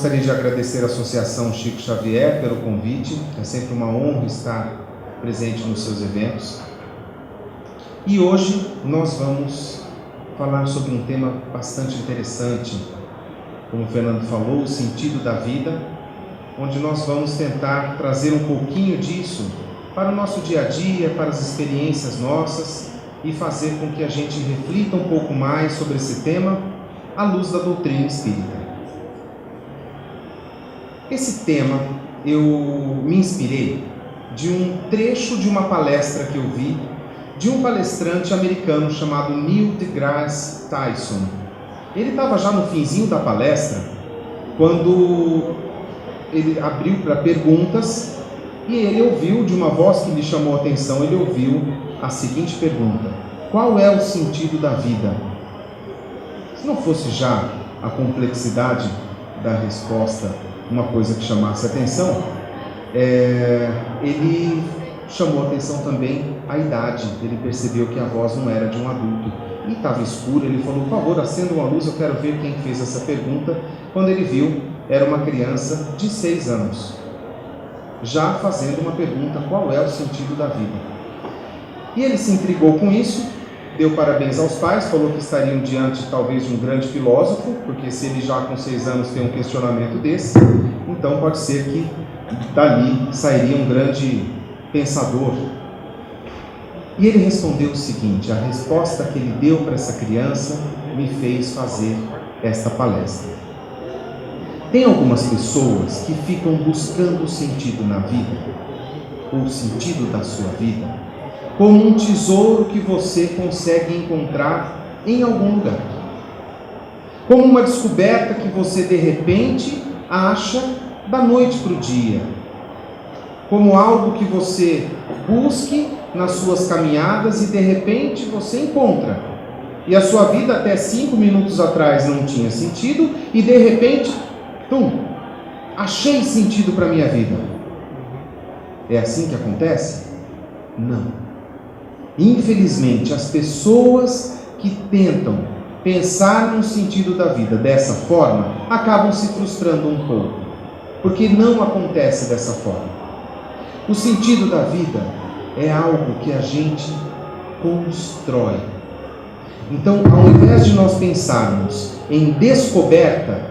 gostaria de agradecer à Associação Chico Xavier pelo convite. É sempre uma honra estar presente nos seus eventos. E hoje nós vamos falar sobre um tema bastante interessante, como o Fernando falou, o sentido da vida, onde nós vamos tentar trazer um pouquinho disso para o nosso dia a dia, para as experiências nossas e fazer com que a gente reflita um pouco mais sobre esse tema à luz da doutrina espírita. Esse tema eu me inspirei de um trecho de uma palestra que eu vi de um palestrante americano chamado Neil deGrasse Tyson. Ele estava já no finzinho da palestra, quando ele abriu para perguntas e ele ouviu de uma voz que lhe chamou a atenção, ele ouviu a seguinte pergunta: qual é o sentido da vida? Se não fosse já a complexidade da resposta uma coisa que chamasse a atenção, ele chamou a atenção também a idade. Ele percebeu que a voz não era de um adulto e estava escuro. Ele falou: por favor, acenda uma luz, eu quero ver quem fez essa pergunta. Quando ele viu, era uma criança de 6 anos, já fazendo uma pergunta: qual é o sentido da vida? E ele se intrigou com isso, deu parabéns aos pais, falou que estariam diante talvez de um grande filósofo, porque se ele já com 6 anos tem um questionamento desse, então pode ser que dali sairia um grande pensador. E ele respondeu o seguinte: a resposta que ele deu para essa criança me fez fazer esta palestra. Tem algumas pessoas que ficam buscando o sentido na vida, ou o sentido da sua vida, como um tesouro que você consegue encontrar em algum lugar, como uma descoberta que você de repente acha da noite para o dia, como algo que você busque nas suas caminhadas e de repente você encontra. E a sua vida até 5 minutos atrás não tinha sentido e de repente, achei sentido para a minha vida. É assim que acontece? Não. Infelizmente, as pessoas que tentam pensar no sentido da vida dessa forma acabam se frustrando um pouco, porque não acontece dessa forma. O sentido da vida é algo que a gente constrói. Então, ao invés de nós pensarmos em descoberta,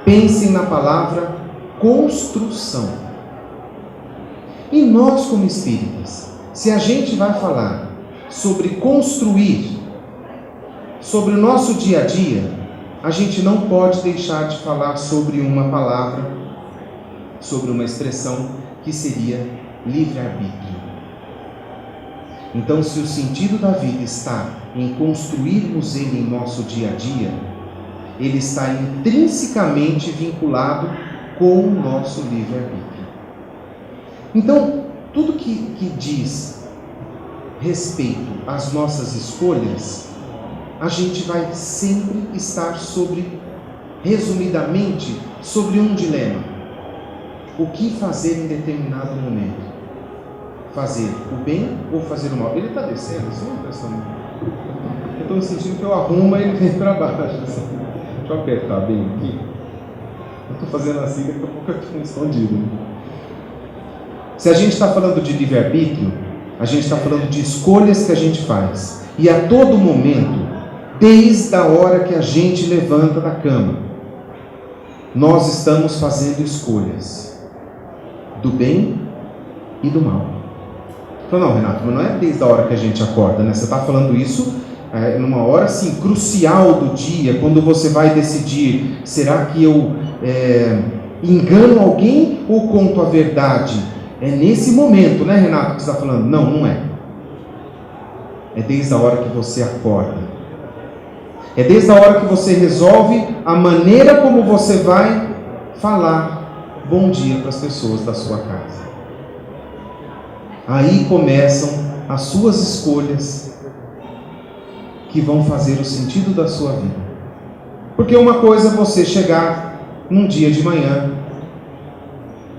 pensem na palavra construção. E nós, como espíritas, se a gente vai falar sobre construir, sobre o nosso dia a dia, a gente não pode deixar de falar sobre uma palavra, sobre uma expressão que seria livre-arbítrio. Então, se o sentido da vida está em construirmos ele em nosso dia a dia, ele está intrinsecamente vinculado com o nosso livre-arbítrio. Então, tudo que diz respeito às nossas escolhas, a gente vai sempre estar resumidamente, sobre um dilema: o que fazer em determinado momento? Fazer o bem ou fazer o mal? Ele está descendo, isso é uma impressão. Eu estou sentindo que eu arrumo e ele vem para baixo. Assim. Deixa eu apertar bem aqui. Eu estou fazendo assim, daqui a pouco eu fico escondido. Se a gente está falando de livre-arbítrio, a gente está falando de escolhas que a gente faz. E a todo momento, desde a hora que a gente levanta da cama, nós estamos fazendo escolhas do bem e do mal. Não, Renato, mas não é desde a hora que a gente acorda, né? Você está falando isso numa hora assim, crucial do dia, quando você vai decidir: será que eu engano alguém ou conto a verdade? É nesse momento, né, Renato, que você está falando? Não, não é. É desde a hora que você acorda. É desde a hora que você resolve a maneira como você vai falar bom dia para as pessoas da sua casa. Aí começam as suas escolhas que vão fazer o sentido da sua vida. Porque uma coisa é você chegar num dia de manhã,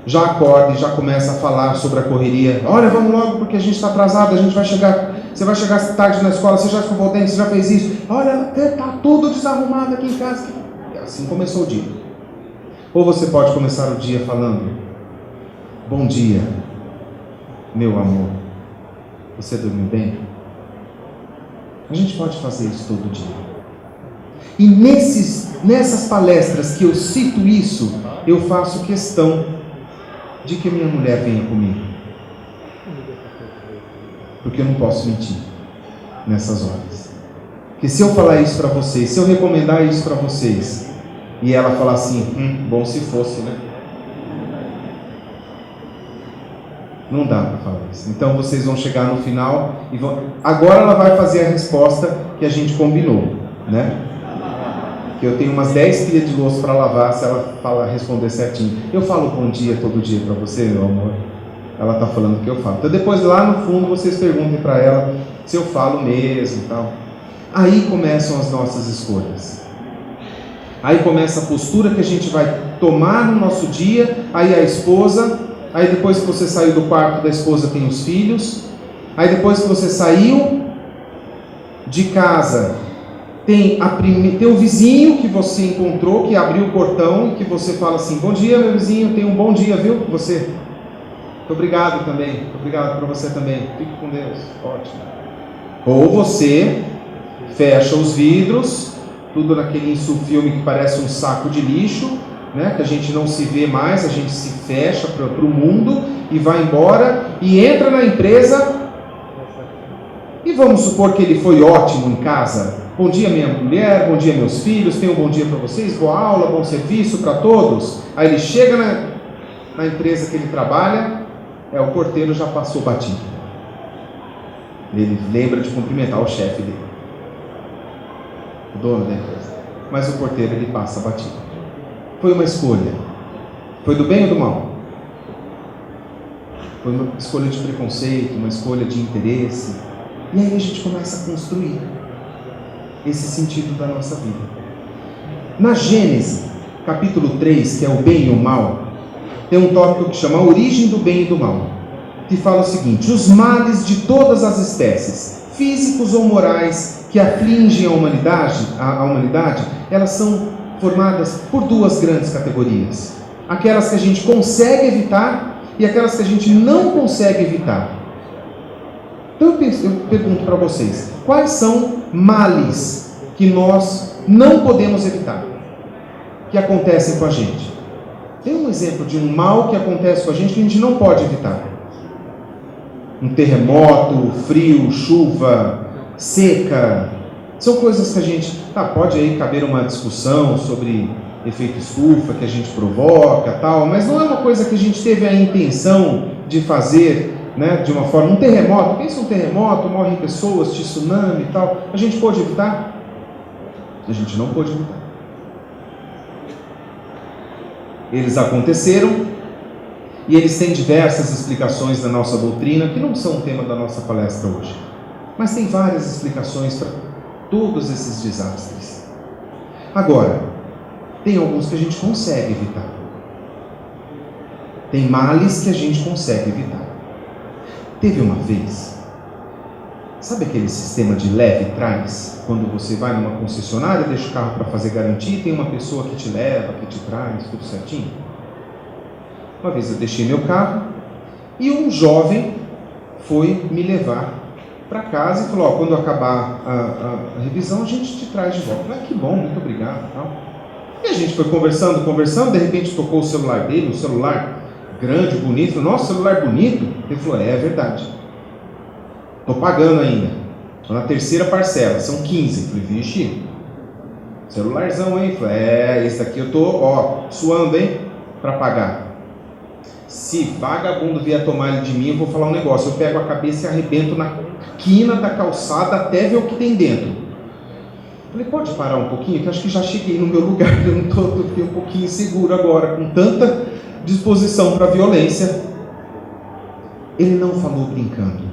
já acorda e já começa a falar sobre a correria. Olha, vamos logo porque a gente está atrasado, você vai chegar tarde na escola, você já escovou o dente, você já fez isso. Olha, está tudo desarrumado aqui em casa. Assim começou o dia. Ou você pode começar o dia falando: bom dia, meu amor. Você dormiu bem? A gente pode fazer isso todo dia. E nessas palestras que eu cito isso, eu faço questão de que minha mulher venha comigo. Porque eu não posso mentir nessas horas. Porque se eu falar isso para vocês, se eu recomendar isso para vocês, e ela falar assim, bom se fosse, né? Não dá para falar isso. Então vocês vão chegar no final e vão... Agora ela vai fazer a resposta que a gente combinou, né? Que eu tenho umas 10 pilhas de louça para lavar se ela responder certinho. Eu falo bom dia todo dia para você, meu amor? Ela está falando que eu falo. Então depois lá no fundo vocês perguntem para ela se eu falo mesmo e tal. Aí começam as nossas escolhas. Aí começa a postura que a gente vai tomar no nosso dia. Aí a esposa... Aí depois que você saiu do quarto da esposa tem os filhos. Aí depois que você saiu de casa tem o vizinho que você encontrou, que abriu o portão e que você fala assim, bom dia meu vizinho, tenha um bom dia, viu? Você, muito obrigado também, muito obrigado para você também, fique com Deus, ótimo. Ou você fecha os vidros, tudo naquele filme que parece um saco de lixo, né, que a gente não se vê mais, a gente se fecha para o mundo e vai embora e entra na empresa e vamos supor que ele foi ótimo em casa. Bom dia minha mulher, bom dia meus filhos, tenham um bom dia para vocês, boa aula, bom serviço para todos. Aí ele chega na empresa que ele trabalha, o porteiro já passou batido. Ele lembra de cumprimentar o chefe dele, o dono da empresa, mas o porteiro ele passa batido. Foi uma escolha. Foi do bem ou do mal? Foi uma escolha de preconceito, uma escolha de interesse. E aí a gente começa a construir esse sentido da nossa vida. Na Gênesis, capítulo 3, que é o bem e o mal, tem um tópico que chama a origem do bem e do mal, que fala o seguinte: os males de todas as espécies, físicos ou morais, que afligem a humanidade, elas são formadas por duas grandes categorias: aquelas que a gente consegue evitar e aquelas que a gente não consegue evitar. Então eu pergunto para vocês, quais são males que nós não podemos evitar, que acontecem com a gente? Tem um exemplo de um mal que acontece com a gente não pode evitar. Um terremoto, frio, chuva, seca. São coisas que a gente... pode aí caber uma discussão sobre efeito estufa que a gente provoca, tal, mas não é uma coisa que a gente teve a intenção de fazer, né, de uma forma... Um terremoto, pensa um terremoto, morrem pessoas, tsunami e tal. A gente pode evitar? A gente não pode evitar. Eles aconteceram e eles têm diversas explicações da nossa doutrina, que não são o tema da nossa palestra hoje. Mas tem várias explicações para todos esses desastres. Agora, tem alguns que a gente consegue evitar. Tem males que a gente consegue evitar. Teve uma vez, sabe aquele sistema de leve e traz? Quando você vai numa concessionária, deixa o carro para fazer garantia, tem uma pessoa que te leva, que te traz, tudo certinho? Uma vez eu deixei meu carro e um jovem foi me levar para casa e falou: quando acabar a revisão a gente te traz de volta. Eu falei: que bom, muito obrigado, tal. E a gente foi conversando, de repente tocou o celular dele, um celular grande, bonito. Falei: nossa, celular bonito? Ele falou: é verdade, estou pagando ainda, estou na terceira parcela, são 15. Eu falei: vixe, celularzão, hein? Falei: esse daqui eu estou suando, hein, para pagar. Se vagabundo vier tomar ele de mim, eu vou falar um negócio: eu pego a cabeça e arrebento na quina da calçada até ver o que tem dentro. Falei: pode parar um pouquinho, que eu acho que já cheguei no meu lugar, eu fiquei um pouquinho inseguro agora, com tanta disposição para violência. Ele não falou brincando.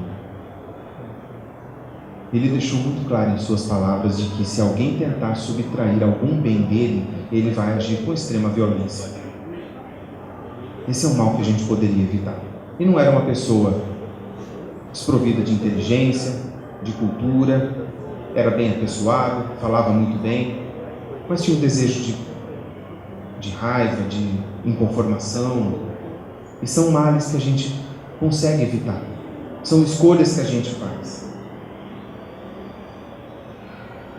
Ele deixou muito claro em suas palavras de que se alguém tentar subtrair algum bem dele, ele vai agir com extrema violência. Esse é um mal que a gente poderia evitar. E não era uma pessoa desprovida de inteligência, de cultura, era bem apessoado, falava muito bem, mas tinha um desejo de raiva, de inconformação. E são males que a gente consegue evitar. São escolhas que a gente faz.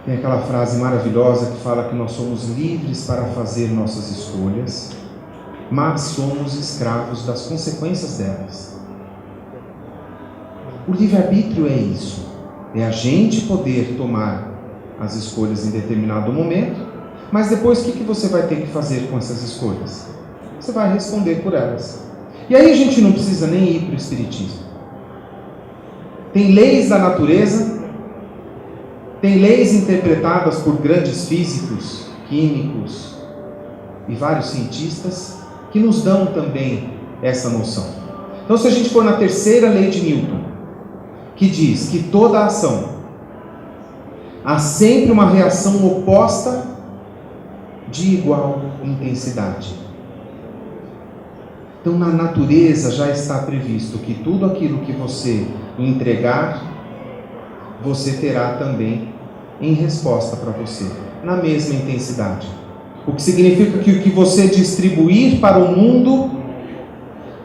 Tem aquela frase maravilhosa que fala que nós somos livres para fazer nossas escolhas, mas somos escravos das consequências delas. O livre-arbítrio é isso. É a gente poder tomar as escolhas em determinado momento, mas depois o que você vai ter que fazer com essas escolhas? Você vai responder por elas. E aí a gente não precisa nem ir para o Espiritismo. Tem leis da natureza, tem leis interpretadas por grandes físicos, químicos e vários cientistas que nos dão também essa noção. Então, se a gente for na terceira lei de Newton, que diz que toda ação há sempre uma reação oposta de igual intensidade. Então, na natureza já está previsto que tudo aquilo que você entregar, você terá também em resposta para você, na mesma intensidade. O que significa que o que você distribuir para o mundo,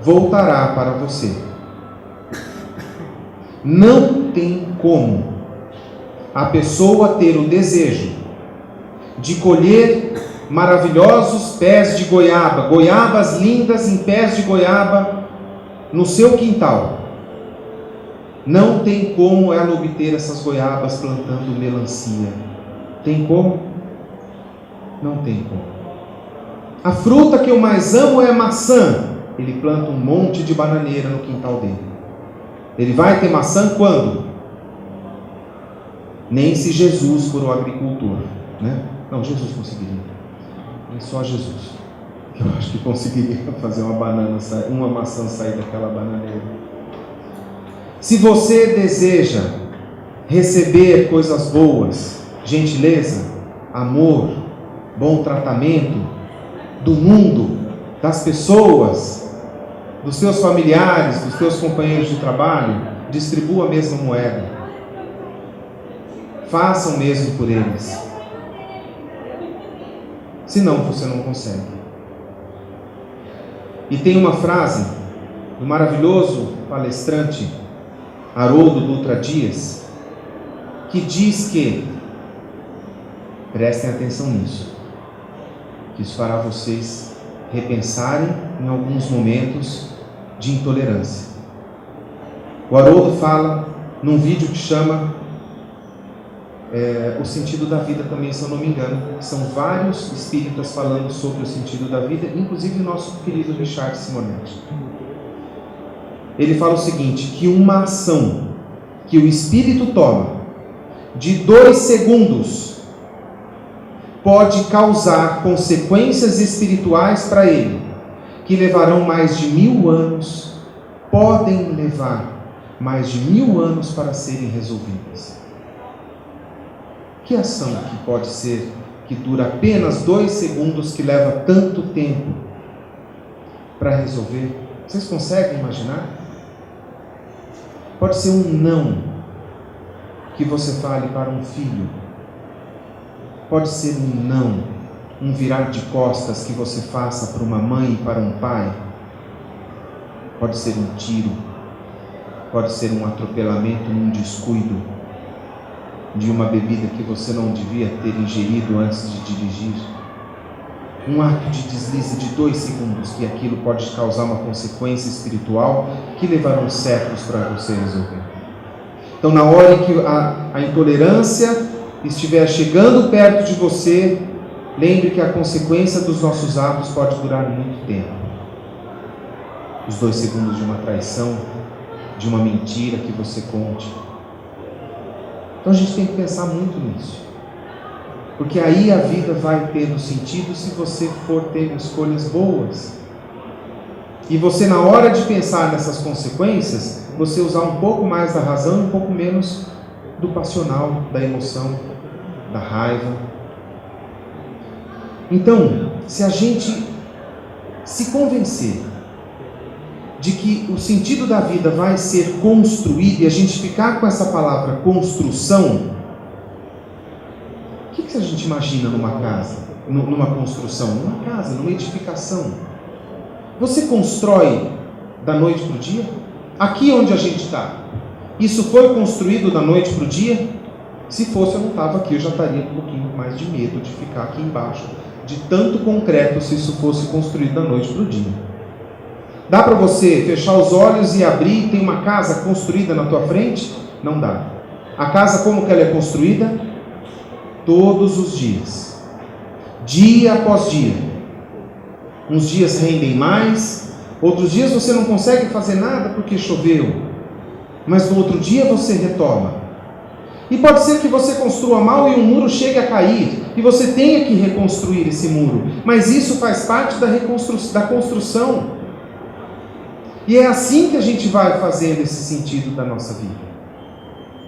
voltará para você. Não tem como a pessoa ter o desejo de colher maravilhosos pés de goiaba, goiabas lindas em pés de goiaba no seu quintal. Não tem como ela obter essas goiabas plantando melancia. Tem como? Não tem como. A fruta que eu mais amo é a maçã. Ele planta um monte de bananeira no quintal dele. Ele vai ter maçã quando? Nem se Jesus for o agricultor, né? Não, Jesus conseguiria. É só Jesus. Eu acho que conseguiria fazer uma maçã sair daquela bananeira. Se você deseja receber coisas boas, gentileza, amor, bom tratamento do mundo, das pessoas, dos seus familiares, dos seus companheiros de trabalho, distribua a mesma moeda. Faça o mesmo por eles. Senão você não consegue. E tem uma frase do maravilhoso palestrante Haroldo Dutra Dias, que diz que, prestem atenção nisso, que isso fará vocês repensarem em alguns momentos de intolerância. O Haroldo fala num vídeo que chama O Sentido da Vida também, se eu não me engano, são vários espíritas falando sobre o sentido da vida, inclusive o nosso querido Richard Simonetti. Ele fala o seguinte, que uma ação que o espírito toma de 2 segundos pode causar consequências espirituais para ele, que levarão mais de 1000 anos, podem levar mais de 1000 anos para serem resolvidas. Que ação que pode ser, que dura apenas 2 segundos, que leva tanto tempo para resolver? Vocês conseguem imaginar? Pode ser um não que você fale para um filho. Pode ser um não, um virar de costas que você faça para uma mãe e para um pai. Pode ser um tiro. Pode ser um atropelamento num descuido de uma bebida que você não devia ter ingerido antes de dirigir. Um ato de deslize de 2 segundos, que aquilo pode causar uma consequência espiritual que levarão séculos para você resolver. Então, na hora em que a intolerância estiver chegando perto de você, lembre que a consequência dos nossos atos pode durar muito tempo. Os 2 segundos de uma traição, de uma mentira que você conte. Então a gente tem que pensar muito nisso. Porque aí a vida vai tendo sentido se você for ter escolhas boas. E você, na hora de pensar nessas consequências, você usar um pouco mais da razão e um pouco menos do passional, da emoção, da raiva. Então, se a gente se convencer de que o sentido da vida vai ser construído, e a gente ficar com essa palavra construção, o que a gente imagina numa casa? numa construção, numa casa, numa edificação? Você constrói da noite para o dia? Aqui onde a gente está, isso foi construído da noite para o dia? Se fosse, eu não estava aqui, eu já estaria com um pouquinho mais de medo de ficar aqui embaixo, de tanto concreto, se isso fosse construído da noite para o dia. Dá para você fechar os olhos e abrir e tem uma casa construída na tua frente? Não dá. A casa, como que ela é construída? Todos os dias, dia após dia. Uns dias rendem mais, outros dias você não consegue fazer nada porque choveu, mas no outro dia você retoma. E pode ser que você construa mal e um muro chegue a cair, e você tenha que reconstruir esse muro, mas isso faz parte da construção. E é assim que a gente vai fazendo esse sentido da nossa vida,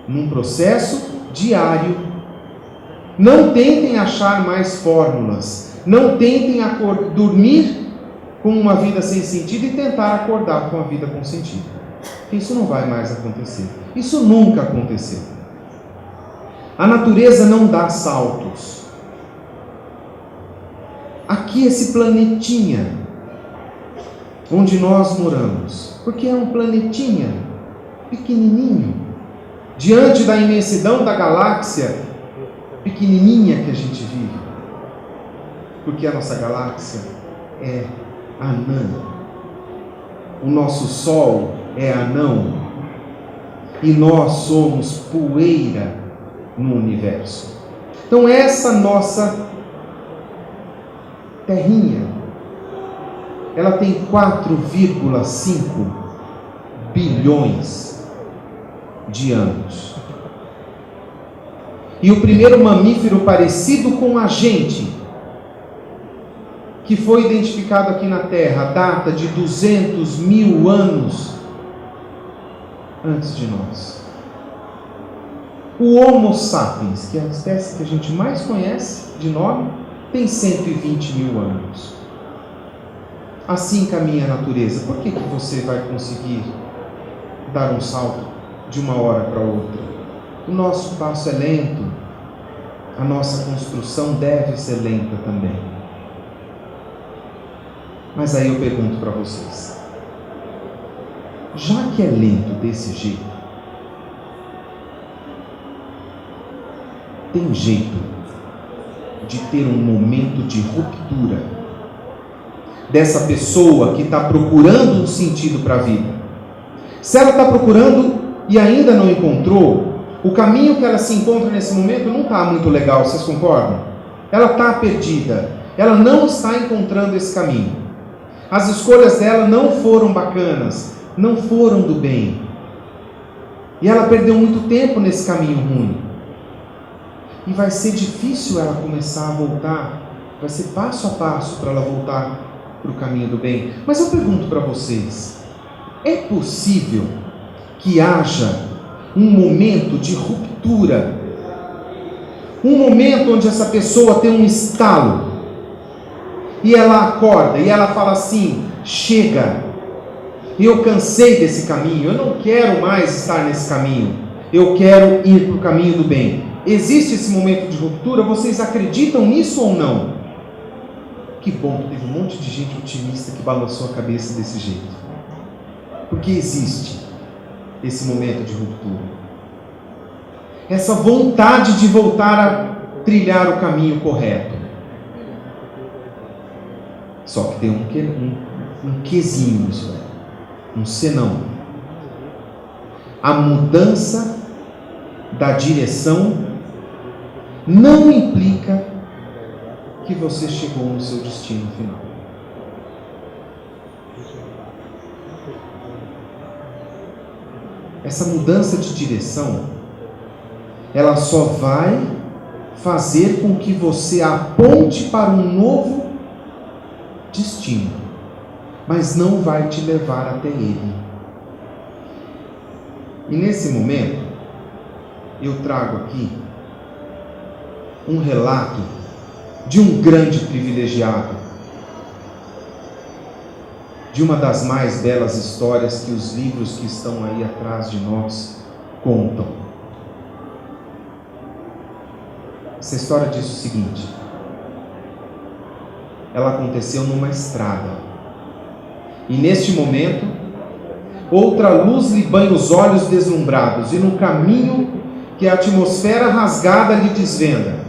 num processo diário. Não tentem achar mais fórmulas, não tentem dormir com uma vida sem sentido e tentar acordar com a vida com sentido. Isso não vai mais acontecer, isso nunca aconteceu. A natureza não dá saltos. Aqui esse planetinha onde nós moramos, porque é um planetinha pequenininho, diante da imensidão da galáxia pequenininha que a gente vive, porque a nossa galáxia é anã, o nosso Sol é anão, e nós somos poeira no universo. Então essa nossa terrinha, ela tem 4,5 bilhões de anos. E o primeiro mamífero parecido com a gente, que foi identificado aqui na Terra, data de 200 mil anos antes de nós. O Homo sapiens, que é a espécie que a gente mais conhece de nome, tem 120 mil anos. Assim caminha a natureza. Por que você vai conseguir dar um salto de uma hora para outra? O nosso passo é lento, a nossa construção deve ser lenta também. Mas aí eu pergunto para vocês, já que é lento desse jeito, tem jeito de ter um momento de ruptura dessa pessoa que está procurando um sentido para a vida? Se ela está procurando e ainda não encontrou, o caminho que ela se encontra nesse momento não está muito legal, vocês concordam? Ela está perdida, ela não está encontrando esse caminho. As escolhas dela não foram bacanas, não foram do bem. E ela perdeu muito tempo nesse caminho ruim. E vai ser difícil ela começar a voltar, vai ser passo a passo para ela voltar para o caminho do bem. Mas eu pergunto para vocês, é possível que haja um momento de ruptura, um momento onde essa pessoa tem um estalo, e ela acorda, e ela fala assim, chega, eu cansei desse caminho, eu não quero mais estar nesse caminho, eu quero ir para o caminho do bem. Existe esse momento de ruptura? Vocês acreditam nisso ou não? Que bom que teve um monte de gente otimista que balançou a cabeça desse jeito. Porque existe esse momento de ruptura. Essa vontade de voltar a trilhar o caminho correto. Só que tem um quesinho nisso, um senão. A mudança da direção não implica que você chegou no seu destino final. Essa mudança de direção, ela só vai fazer com que você aponte para um novo destino, mas não vai te levar até ele. E nesse momento, eu trago aqui um relato de um grande privilegiado, de uma das mais belas histórias que os livros que estão aí atrás de nós contam. Essa história diz o seguinte: ela aconteceu numa estrada. E neste momento, outra luz lhe banha os olhos deslumbrados, e no caminho que a atmosfera rasgada lhe desvenda,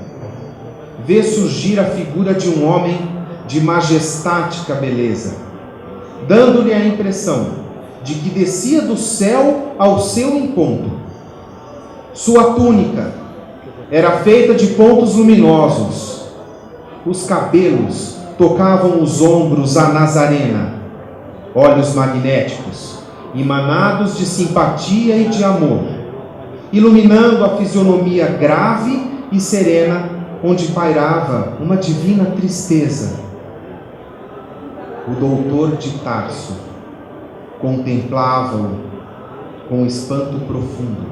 vê surgir a figura de um homem de majestática beleza, dando-lhe a impressão de que descia do céu ao seu encontro. Sua túnica era feita de pontos luminosos, os cabelos tocavam os ombros à Nazarena, olhos magnéticos, emanados de simpatia e de amor, iluminando a fisionomia grave e serena, onde pairava uma divina tristeza. O doutor de Tarso contemplava-o com espanto profundo,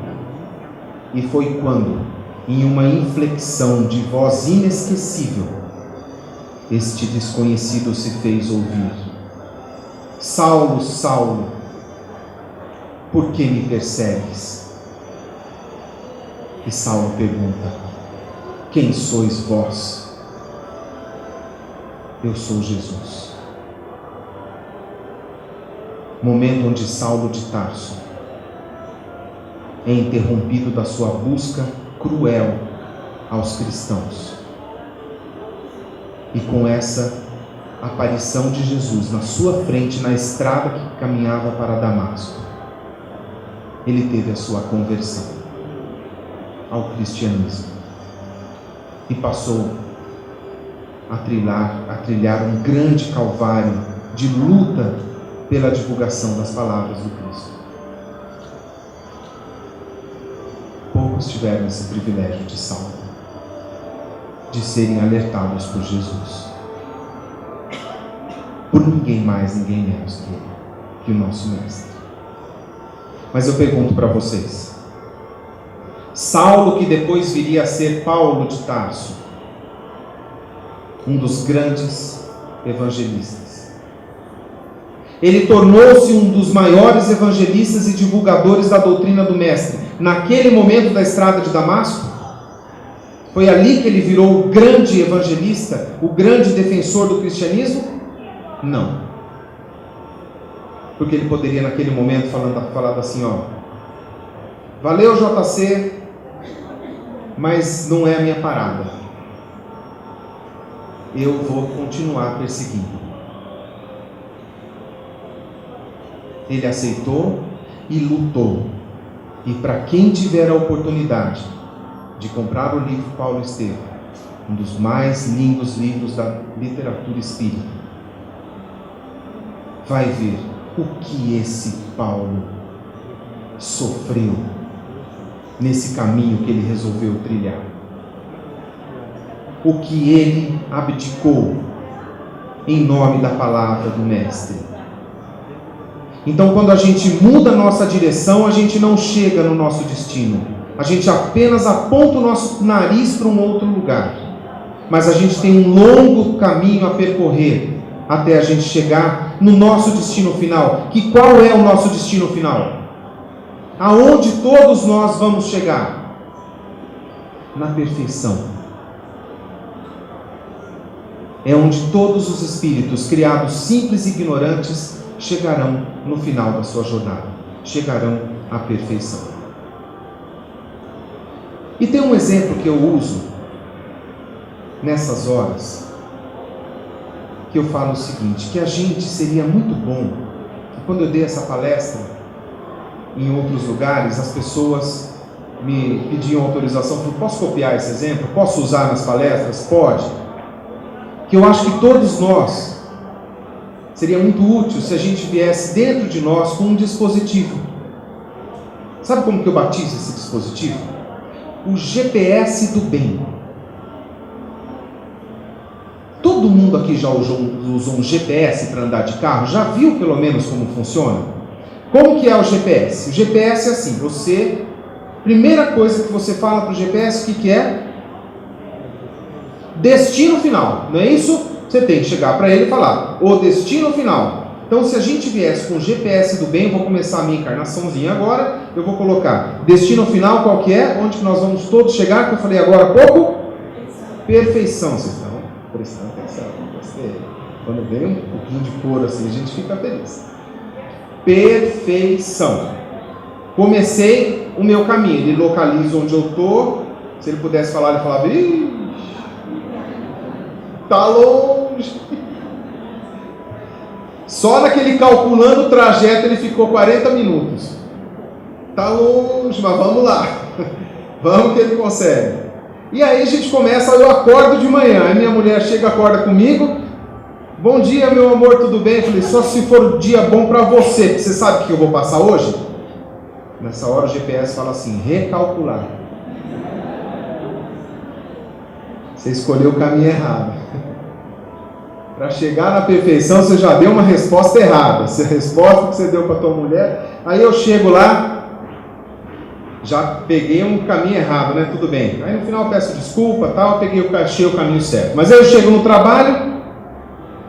e foi quando, em uma inflexão de voz inesquecível, este desconhecido se fez ouvir: Saulo, Saulo, por que me persegues? E Saulo pergunta: quem sois vós? Eu sou Jesus. Momento onde Saulo de Tarso é interrompido da sua busca cruel aos cristãos. E com essa aparição de Jesus na sua frente, na estrada que caminhava para Damasco, ele teve a sua conversão ao cristianismo e passou a trilhar um grande calvário de luta pela divulgação das palavras do Cristo. Poucos tiveram esse privilégio de Saulo, de serem alertados por Jesus, por ninguém mais, ninguém menos que o nosso mestre. Mas eu pergunto para vocês: Saulo, que depois viria a ser Paulo de Tarso, um dos grandes evangelistas, ele tornou-se um dos maiores evangelistas e divulgadores da doutrina do Mestre naquele momento da estrada de Damasco? Foi ali que ele virou o grande evangelista, o grande defensor do cristianismo? Não. Porque ele poderia naquele momento falar assim: ó, valeu JC, mas não é a minha parada. Eu vou continuar perseguindo. Ele aceitou e lutou. E para quem tiver a oportunidade de comprar o livro Paulo Estevam, um dos mais lindos livros da literatura espírita, vai ver o que esse Paulo sofreu nesse caminho que ele resolveu trilhar, o que ele abdicou em nome da palavra do Mestre. Então, quando a gente muda a nossa direção, a gente não chega no nosso destino, a gente apenas aponta o nosso nariz para um outro lugar, mas a gente tem um longo caminho a percorrer até a gente chegar no nosso destino final. Que qual é o nosso destino final? Aonde todos nós vamos chegar? Na perfeição. É onde todos os espíritos criados simples e ignorantes chegarão no final da sua jornada, chegarão à perfeição. E tem um exemplo que eu uso nessas horas, que eu falo o seguinte, que a gente seria muito bom, quando eu dei essa palestra em outros lugares, as pessoas me pediam autorização, falaram: posso copiar esse exemplo? Posso usar nas palestras? Pode. Que eu acho que todos nós, seria muito útil se a gente viesse dentro de nós com um dispositivo. Sabe como que eu batizo esse dispositivo? O GPS do bem. Todo mundo aqui já usou um GPS para andar de carro? Já viu pelo menos como funciona? Como que é o GPS? O GPS é assim, primeira coisa que você fala para o GPS, o que é? Destino final, não é isso? Você tem que chegar para ele e falar: o destino final. Então, se a gente viesse com o GPS do bem, eu vou começar a minha encarnaçãozinha agora, eu vou colocar destino final, qual que é? Onde que nós vamos todos chegar, que eu falei agora há pouco? Perfeição. Vocês estão prestando atenção, gostei. Quando vem um pouquinho de couro assim, a gente fica feliz. Perfeição. Comecei o meu caminho. Ele localiza onde eu estou. Se ele pudesse falar, ele falava: ih, tá longe. Só naquele calculando o trajeto ele ficou 40 minutos. Tá longe, mas vamos lá. Vamos que ele consegue. E aí a gente começa, eu acordo de manhã. Aí minha mulher chega, acorda comigo. Bom dia, meu amor, tudo bem? Eu falei: só se for um dia bom para você. Porque você sabe o que eu vou passar hoje? Nessa hora o GPS fala assim: recalcular. Você escolheu o caminho errado. Para chegar na perfeição, você já deu uma resposta errada. Essa resposta que você deu para tua mulher. Aí eu chego lá, já peguei um caminho errado, né? Tudo bem. Aí no final eu peço desculpa, tal, achei o caminho certo. Mas aí eu chego no trabalho,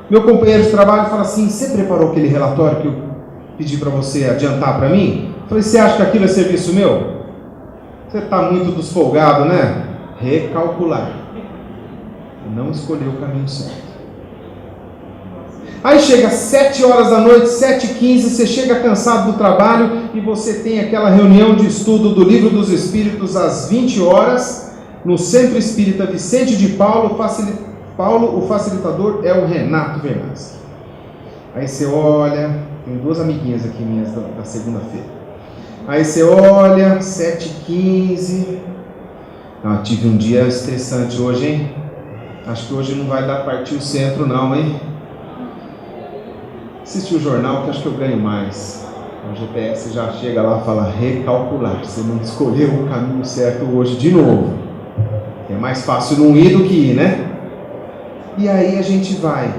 meu companheiro de trabalho fala assim: você preparou aquele relatório que eu pedi para você adiantar para mim? Eu falei: você acha que aquilo é serviço meu? Você está muito desfolgado, né? Recalcular. Não escolheu o caminho certo. Aí chega 7 horas da noite, 7h15, você chega cansado do trabalho e você tem aquela reunião de estudo do Livro dos Espíritos às 20 horas, no Centro Espírita Vicente de Paulo. O facilitador é o Renato Vernazzi. Aí você olha, tem 2 amiguinhas aqui minhas da segunda-feira. Aí você olha, 7h15. Tive um dia estressante hoje, hein? Acho que hoje não vai dar partir o centro não, hein? Assiste o jornal que acho que eu ganho mais. O GPS já chega lá e fala: recalcular. Você não escolheu o caminho certo hoje de novo. É mais fácil não ir do que ir, né? E aí a gente vai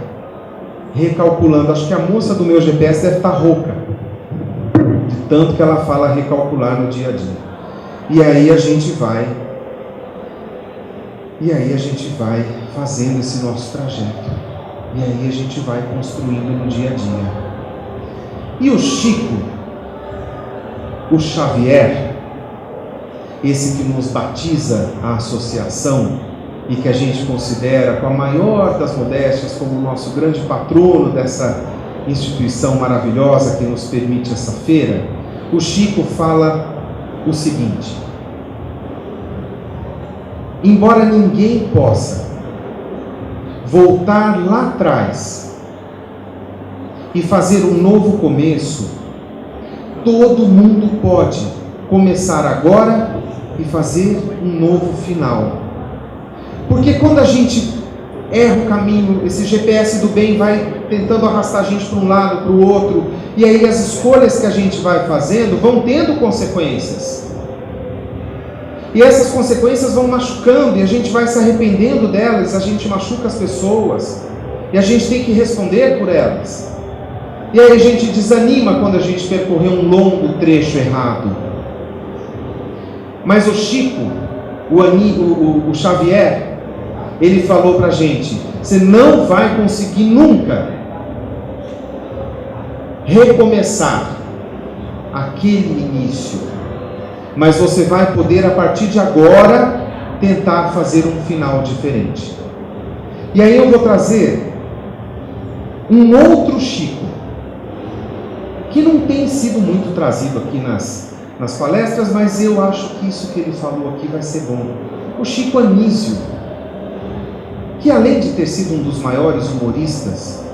recalculando. Acho que a moça do meu GPS deve estar rouca, de tanto que ela fala recalcular no dia a dia. E aí a gente vai fazendo esse nosso trajeto. E aí a gente vai construindo no dia a dia. E o Chico, o Xavier, esse que nos batiza a associação e que a gente considera com a maior das modéstias como o nosso grande patrono dessa instituição maravilhosa que nos permite essa feira, o Chico fala o seguinte: embora ninguém possa voltar lá atrás e fazer um novo começo, todo mundo pode começar agora e fazer um novo final. Porque quando a gente erra o caminho, esse GPS do bem vai tentando arrastar a gente para um lado, para o outro, e aí as escolhas que a gente vai fazendo vão tendo consequências. E essas consequências vão machucando, e a gente vai se arrependendo delas, a gente machuca as pessoas, e a gente tem que responder por elas. E aí a gente desanima quando a gente percorreu um longo trecho errado. Mas o Chico, o Xavier, ele falou pra gente: você não vai conseguir nunca recomeçar aquele início, mas você vai poder, a partir de agora, tentar fazer um final diferente. E aí eu vou trazer um outro Chico, que não tem sido muito trazido aqui nas palestras, mas eu acho que isso que ele falou aqui vai ser bom. O Chico Anísio, que além de ter sido um dos maiores humoristas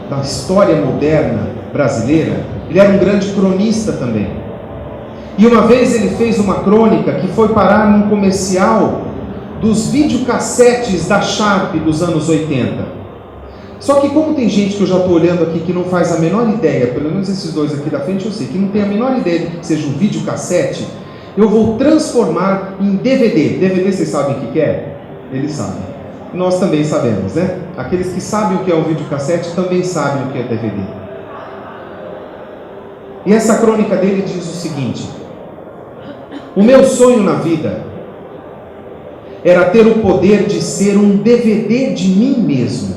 da história moderna brasileira, ele era um grande cronista também. E uma vez ele fez uma crônica que foi parar num comercial dos videocassetes da Sharp dos anos 80. Só que como tem gente que eu já estou olhando aqui que não faz a menor ideia, pelo menos esses dois aqui da frente eu sei, que não tem a menor ideia de que seja um videocassete, eu vou transformar em DVD. DVD vocês sabem o que é? Eles sabem. Nós também sabemos, né? Aqueles que sabem o que é um videocassete também sabem o que é DVD. E essa crônica dele diz o seguinte: o meu sonho na vida era ter o poder de ser um DVD de mim mesmo.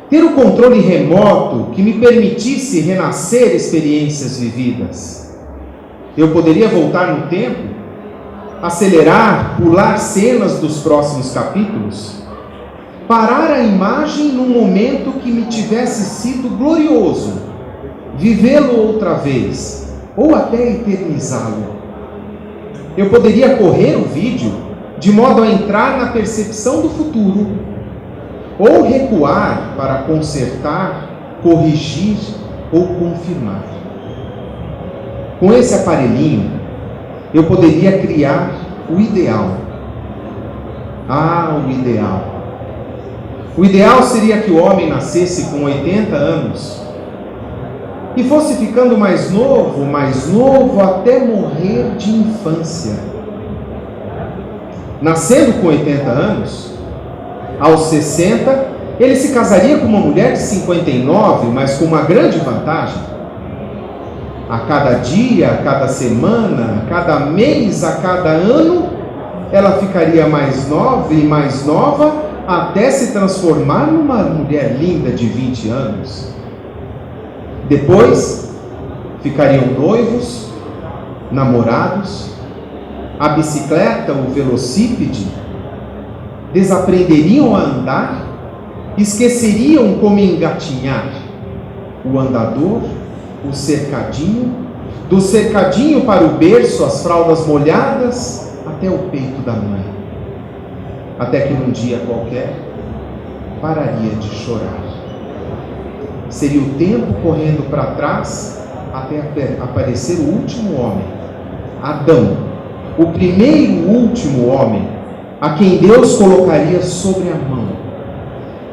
Ter o controle remoto que me permitisse renascer experiências vividas. Eu poderia voltar no tempo acelerar, pular cenas dos próximos capítulos, parar a imagem num momento que me tivesse sido glorioso, vivê-lo outra vez, ou até eternizá-lo. Eu poderia correr o vídeo de modo a entrar na percepção do futuro, ou recuar para consertar, corrigir ou confirmar. Com esse aparelhinho, eu poderia criar o ideal. O ideal. O ideal seria que o homem nascesse com 80 anos e fosse ficando mais novo até morrer de infância. Nascendo com 80 anos, aos 60, ele se casaria com uma mulher de 59, mas com uma grande vantagem. A cada dia, a cada semana, a cada mês, a cada ano, ela ficaria mais nova e mais nova até se transformar numa mulher linda de 20 anos. Depois, ficariam noivos, namorados, a bicicleta, o velocípede, desaprenderiam a andar, esqueceriam como engatinhar, o andador, o cercadinho, do cercadinho para o berço, as fraldas molhadas, até o peito da mãe. Até que num dia qualquer, pararia de chorar. Seria o tempo correndo para trás, até aparecer o último homem, Adão, o primeiro e último homem, a quem Deus colocaria sobre a mão,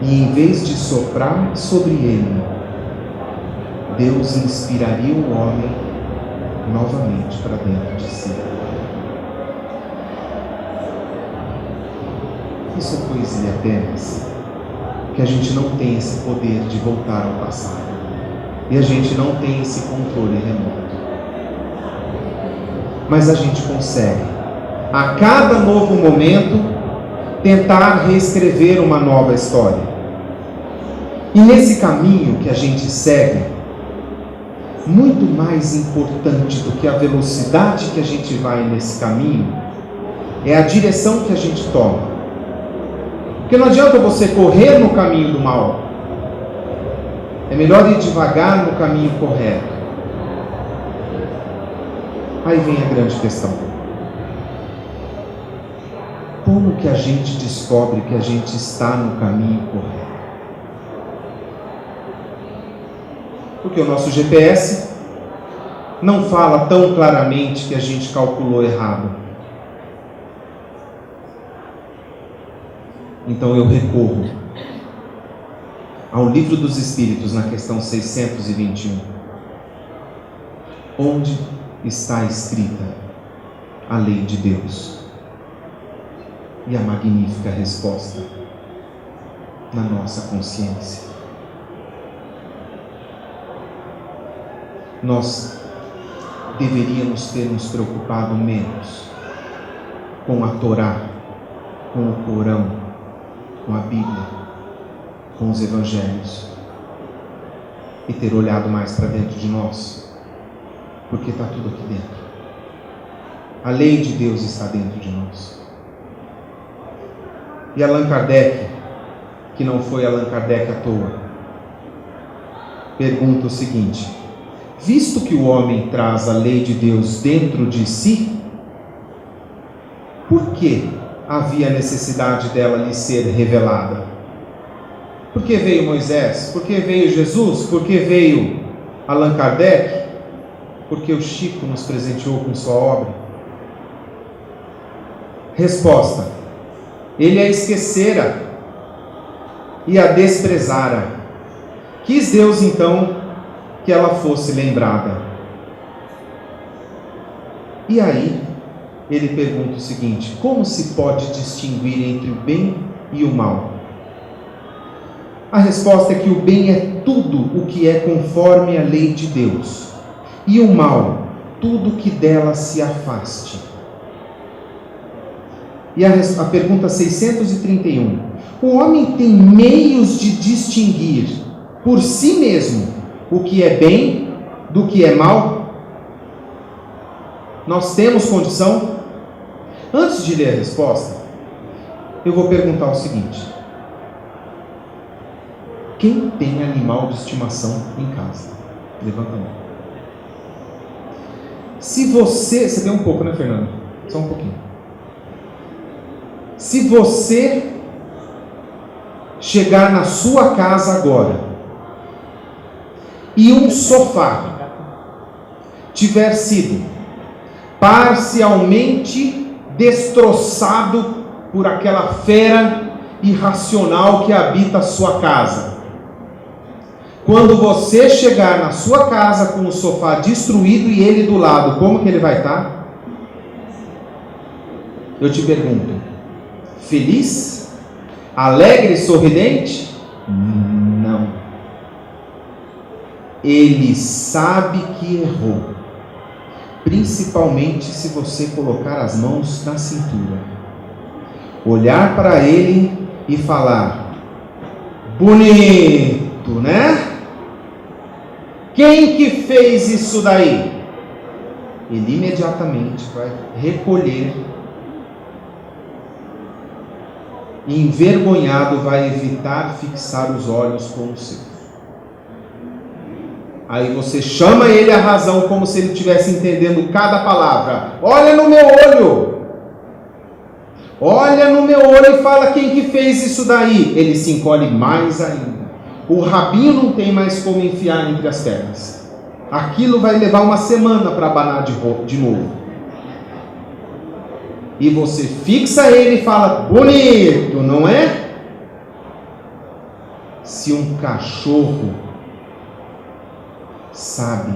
e em vez de soprar sobre ele, Deus inspiraria o homem novamente para dentro de si. Isso é poesia apenas, que a gente não tem esse poder de voltar ao passado, e a gente não tem esse controle remoto. Mas a gente consegue, a cada novo momento, tentar reescrever uma nova história. E nesse caminho que a gente segue, muito mais importante do que a velocidade que a gente vai nesse caminho, é a direção que a gente toma. Porque não adianta você correr no caminho do mal. É melhor ir devagar no caminho correto. Aí vem a grande questão. Como que a gente descobre que a gente está no caminho correto? Porque o nosso GPS não fala tão claramente que a gente calculou errado. Então eu recorro ao Livro dos Espíritos, na questão 621. Onde está escrita a lei de Deus? E a magnífica resposta: na nossa consciência. Nós deveríamos ter nos preocupado menos com a Torá, com o Corão, com a Bíblia, com os Evangelhos, e ter olhado mais para dentro de nós, porque está tudo aqui dentro. A lei de Deus está dentro de nós. E Allan Kardec, que não foi Allan Kardec à toa, pergunta o seguinte: visto que o homem traz a lei de Deus dentro de si, por que havia necessidade dela lhe ser revelada? Por que veio Moisés? Por que veio Jesus? Por que veio Allan Kardec? Porque o Chico nos presenteou com sua obra? Resposta: ele a esquecera e a desprezara. Quis Deus então que ela fosse lembrada. E aí ele pergunta o seguinte: como se pode distinguir entre o bem e o mal? A resposta é que o bem é tudo o que é conforme a lei de Deus, e o mal, tudo que dela se afaste. E a pergunta 631: o homem tem meios de distinguir por si mesmo o que é bem do que é mal? Nós temos condição? Antes de ler a resposta, eu vou perguntar o seguinte: quem tem animal de estimação em casa? Levanta a mão. Se você tem um pouco, né, Fernando? Só um pouquinho. Se você chegar na sua casa agora e um sofá tiver sido parcialmente destroçado por aquela fera irracional que habita a sua casa, quando você chegar na sua casa com o sofá destruído e ele do lado, como que ele vai estar? Eu te pergunto: feliz? Alegre e sorridente? Não. Ele sabe que errou, principalmente se você colocar as mãos na cintura, olhar para ele e falar: bonito, né? Quem que fez isso daí? Ele imediatamente vai recolher e, envergonhado, vai evitar fixar os olhos com os seus. Aí você chama ele à razão como se ele estivesse entendendo cada palavra. Olha no meu olho. Olha no meu olho e fala: quem que fez isso daí? Ele se encolhe mais ainda. O rabinho não tem mais como enfiar entre as pernas. Aquilo vai levar uma semana para abanar de novo. E você fixa ele e fala: bonito, não é? Se um cachorro sabe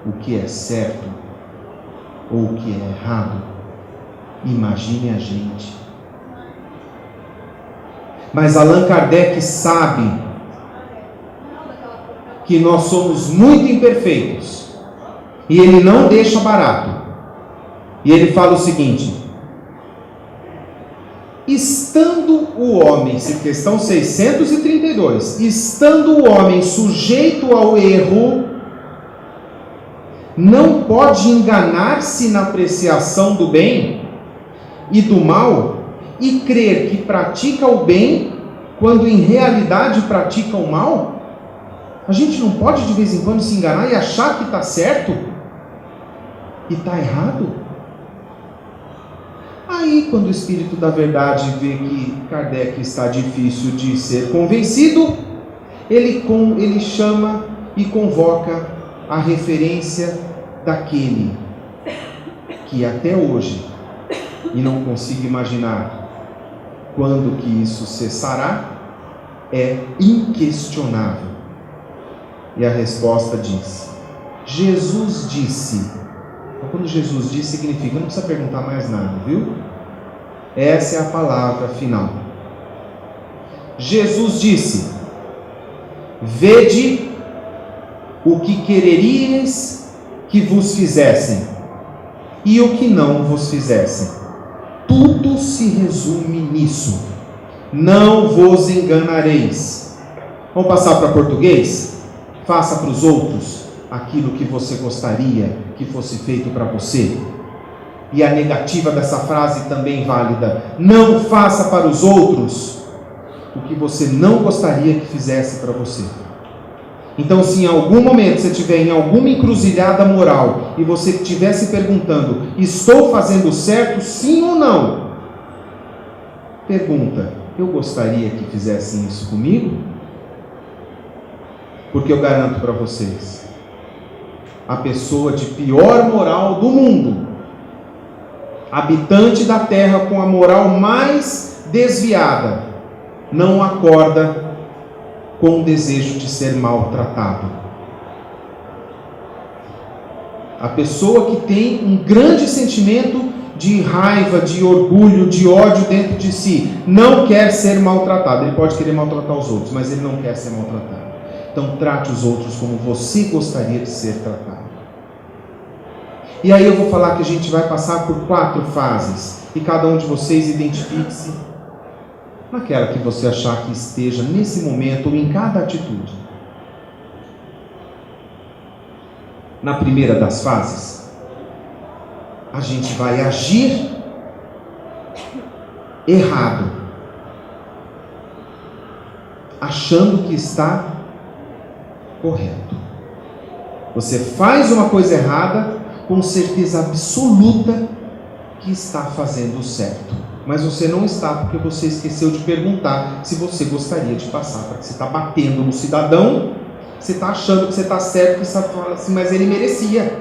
o que é certo ou o que é errado, imagine a gente. Mas Allan Kardec sabe que nós somos muito imperfeitos, e ele não deixa barato. E ele fala o seguinte: estando o homem, questão 632, estando o homem sujeito ao erro, não pode enganar-se na apreciação do bem e do mal e crer que pratica o bem quando em realidade pratica o mal? A gente não pode de vez em quando se enganar e achar que está certo e está errado? Aí, quando o Espírito da Verdade vê que Kardec está difícil de ser convencido, ele chama e convoca a referência daquele que até hoje, e não consigo imaginar quando que isso cessará, é inquestionável. E a resposta diz: Jesus disse. Quando Jesus disse, significa: não precisa perguntar mais nada, viu? Essa é a palavra final. Jesus disse: vede o que quereríeis que vos fizessem e o que não vos fizessem. Tudo se resume nisso: não vos enganareis. Vamos passar para português? Faça para os outros aquilo que você gostaria que fosse feito para você. E a negativa dessa frase também válida: não faça para os outros o que você não gostaria que fizesse para você. Então, se em algum momento você estiver em alguma encruzilhada moral e você estiver se perguntando: estou fazendo certo, sim ou não? Pergunta: eu gostaria que fizessem isso comigo? Porque eu garanto para vocês, a pessoa de pior moral do mundo, habitante da terra com a moral mais desviada, não acorda com o desejo de ser maltratado. A pessoa que tem um grande sentimento de raiva, de orgulho, de ódio dentro de si, não quer ser maltratado. Ele pode querer maltratar os outros, mas ele não quer ser maltratado. Então trate os outros como você gostaria de ser tratado. E aí eu vou falar que a gente vai passar por 4 fases, e cada um de vocês identifique-se naquela que você achar que esteja nesse momento ou em cada atitude. Na primeira das fases, a gente vai agir errado, achando que está correto. Você faz uma coisa errada com certeza absoluta que está fazendo o certo, mas você não está, porque você esqueceu de perguntar se você gostaria de passar. Porque você está batendo no cidadão, você está achando que você está certo, que você está falando assim, mas ele merecia.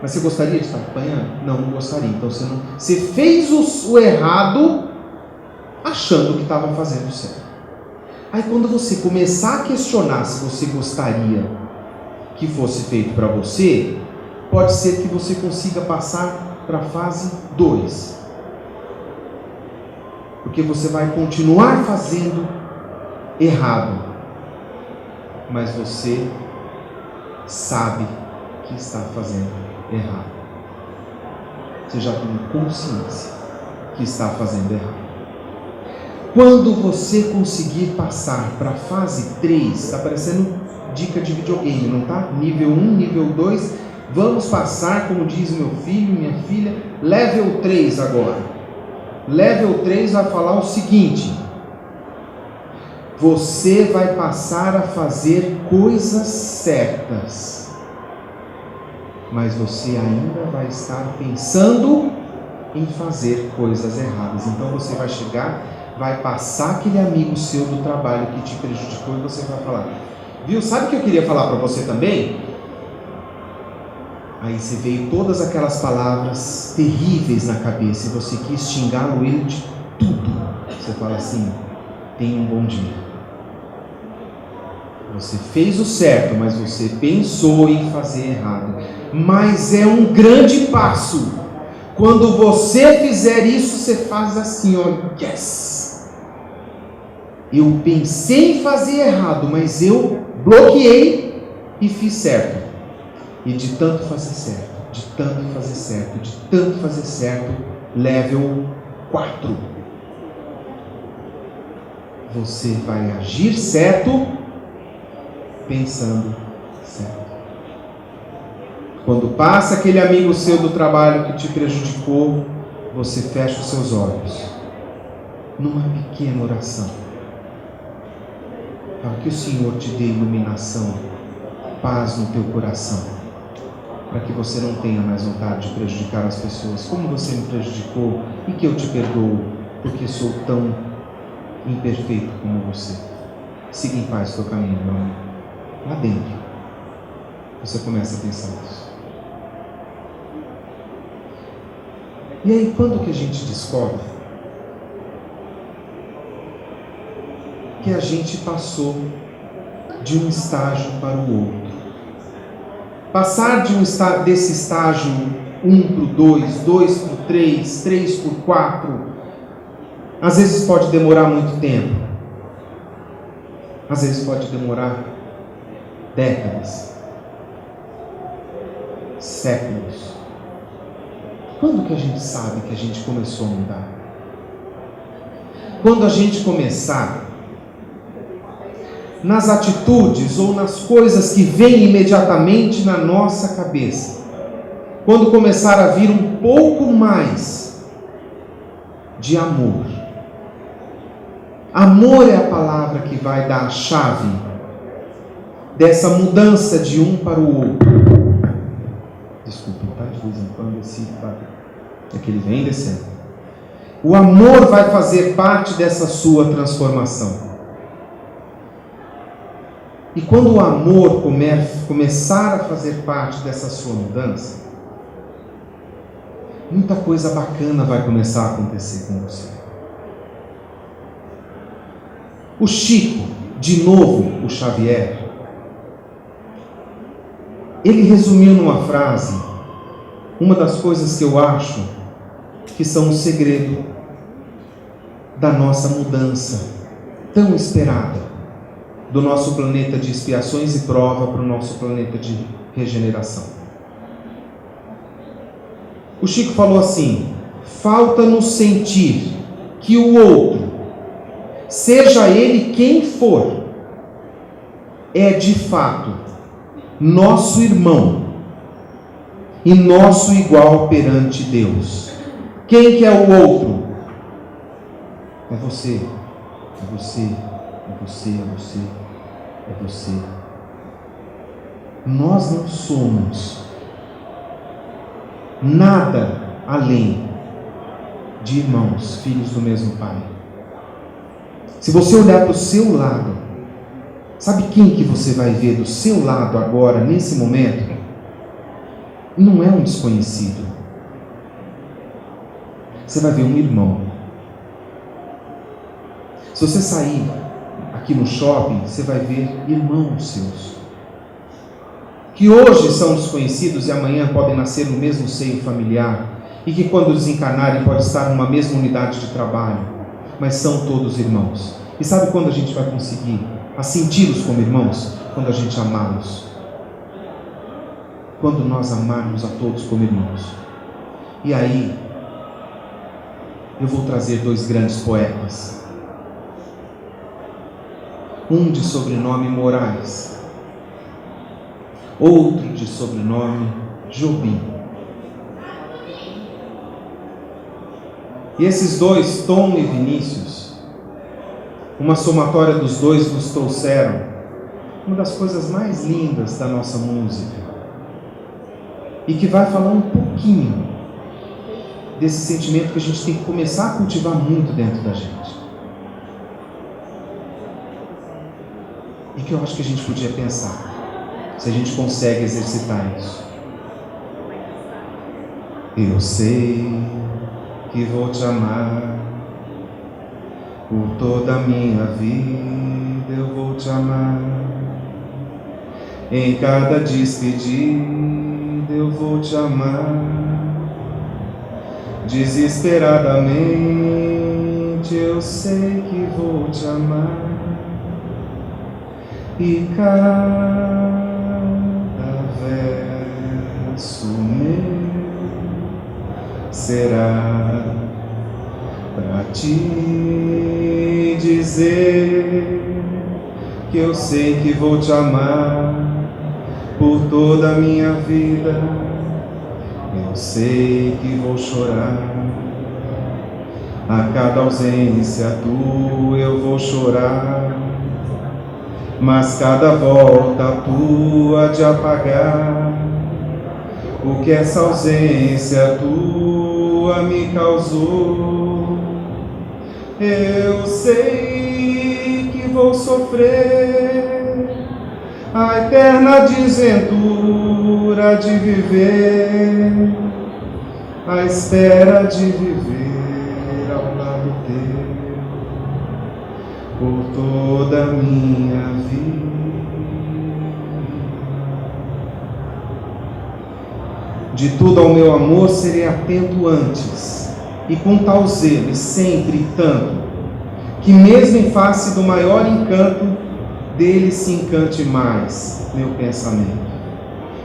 Mas você gostaria de estar apanhando? Não, não gostaria. Então você fez o errado achando que estava fazendo o certo. Aí quando você começar a questionar se você gostaria que fosse feito para você, pode ser que você consiga passar para a fase 2. Porque você vai continuar fazendo errado, mas você sabe que está fazendo errado. Você já tem consciência que está fazendo errado. Quando você conseguir passar para a fase 3, está parecendo dica de videogame, não está? Nível 1, nível 2, vamos passar, como diz meu filho, minha filha, level 3 agora. Level 3 vai falar o seguinte: você vai passar a fazer coisas certas, mas você ainda vai estar pensando em fazer coisas erradas. Então você vai chegar, vai passar aquele amigo seu do trabalho que te prejudicou e você vai falar: viu, sabe o que eu queria falar para você também? Aí você veio todas aquelas palavras terríveis na cabeça e você quis xingá-lo ele de tudo. Você fala assim: tenha um bom dia. Você fez o certo, mas você pensou em fazer errado. Mas é um grande passo. Quando você fizer isso, você faz assim, ó, yes. Eu pensei em fazer errado, mas eu bloqueei e fiz certo. E de tanto fazer certo, de tanto fazer certo, de tanto fazer certo, level 4. Você vai agir certo, pensando certo. Quando passa aquele amigo seu do trabalho que te prejudicou, você fecha os seus olhos, numa pequena oração. Para que o Senhor te dê iluminação, paz no teu coração, para que você não tenha mais vontade de prejudicar as pessoas, como você me prejudicou, e que eu te perdoo, porque sou tão imperfeito como você. Siga em paz o teu caminho, meu amigo. Lá dentro, você começa a pensar nisso. E aí, quando que a gente descobre que a gente passou de um estágio para o outro? Passar desse estágio 1 para o 2, 2 para o 3, 3 para o 4, às vezes pode demorar muito tempo. Às vezes pode demorar décadas, séculos. Quando que a gente sabe que a gente começou a mudar? Quando a gente começar nas atitudes ou nas coisas que vêm imediatamente na nossa cabeça. Quando começar a vir um pouco mais de amor. Amor é a palavra que vai dar a chave dessa mudança de um para o outro. Desculpa, tá? De vez em quando é que ele vem descendo. O amor vai fazer parte dessa sua transformação. E quando o amor começar a fazer parte dessa sua mudança, muita coisa bacana vai começar a acontecer com você. O Chico, de novo o Xavier, ele resumiu numa frase uma das coisas que eu acho que são o segredo da nossa mudança tão esperada, do nosso planeta de expiações e prova para o nosso planeta de regeneração. O Chico falou assim: falta-nos sentir que o outro, seja ele quem for, é de fato nosso irmão e nosso igual perante Deus. Quem que é o outro? É você, é você, é você, é você, é você. Nós não somos nada além de irmãos, filhos do mesmo Pai. Se você olhar para o seu lado, sabe quem que você vai ver do seu lado agora, nesse momento? Não é um desconhecido. Você vai ver um irmão. Se você sair aqui no shopping, você vai ver irmãos seus, que hoje são desconhecidos e amanhã podem nascer no mesmo seio familiar, e que quando desencarnarem podem estar numa mesma unidade de trabalho, mas são todos irmãos. E sabe quando a gente vai conseguir a senti-los como irmãos? Quando a gente amá-los. Quando nós amarmos a todos como irmãos. E aí, eu vou trazer dois grandes poetas. Um de sobrenome Moraes, outro de sobrenome Jobim. E esses dois, Tom e Vinícius, uma somatória dos dois nos trouxeram uma das coisas mais lindas da nossa música, e que vai falar um pouquinho desse sentimento que a gente tem que começar a cultivar muito dentro da gente. E que eu acho que a gente podia pensar, se a gente consegue exercitar isso. Eu sei que vou te amar, por toda a minha vida eu vou te amar. Em cada despedida eu vou te amar. Desesperadamente eu sei que vou te amar. E cada verso meu será para te dizer que eu sei que vou te amar por toda a minha vida. Eu sei que vou chorar a cada ausência tua, eu vou chorar, mas cada volta tua de apagar o que essa ausência tua me causou. Eu sei que vou sofrer a eterna desventura de viver, a espera de viver ao lado teu por toda a minha vida. De tudo ao meu amor serei atento antes, e com tal zelo, e sempre e tanto, que mesmo em face do maior encanto, dele se encante mais meu pensamento.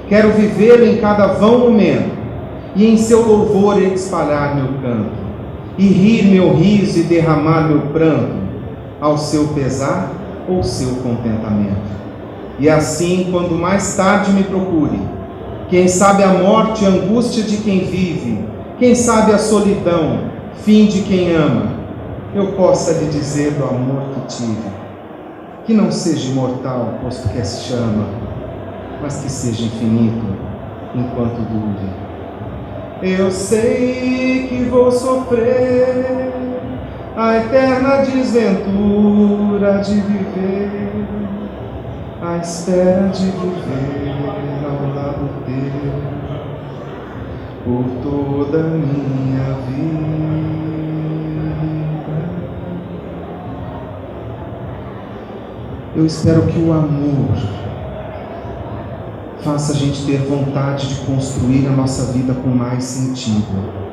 Quero vivê-lo em cada vão momento, e em seu louvor espalhar meu canto, e rir meu riso e derramar meu pranto, ao seu pesar ou seu contentamento. E assim, quando mais tarde me procure, quem sabe a morte e a angústia de quem vive, quem sabe a solidão, fim de quem ama, eu possa lhe dizer do amor que tive, que não seja imortal, posto que se chama, mas que seja infinito, enquanto dure. Eu sei que vou sofrer a eterna desventura de viver, a espera de viver ao lado teu, por toda a minha vida. Eu espero que o amor faça a gente ter vontade de construir a nossa vida com mais sentido.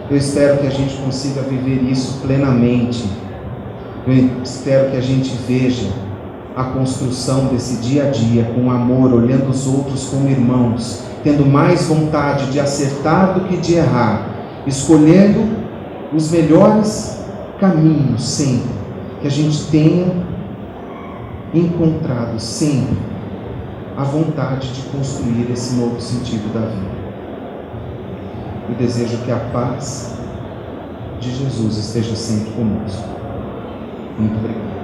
Eu espero que a gente consiga viver isso plenamente. Eu espero que a gente veja a construção desse dia a dia com amor, olhando os outros como irmãos, tendo mais vontade de acertar do que de errar, escolhendo os melhores caminhos sempre, que a gente tenha encontrado sempre a vontade de construir esse novo sentido da vida. Eu desejo que a paz de Jesus esteja sempre conosco. Muito obrigado.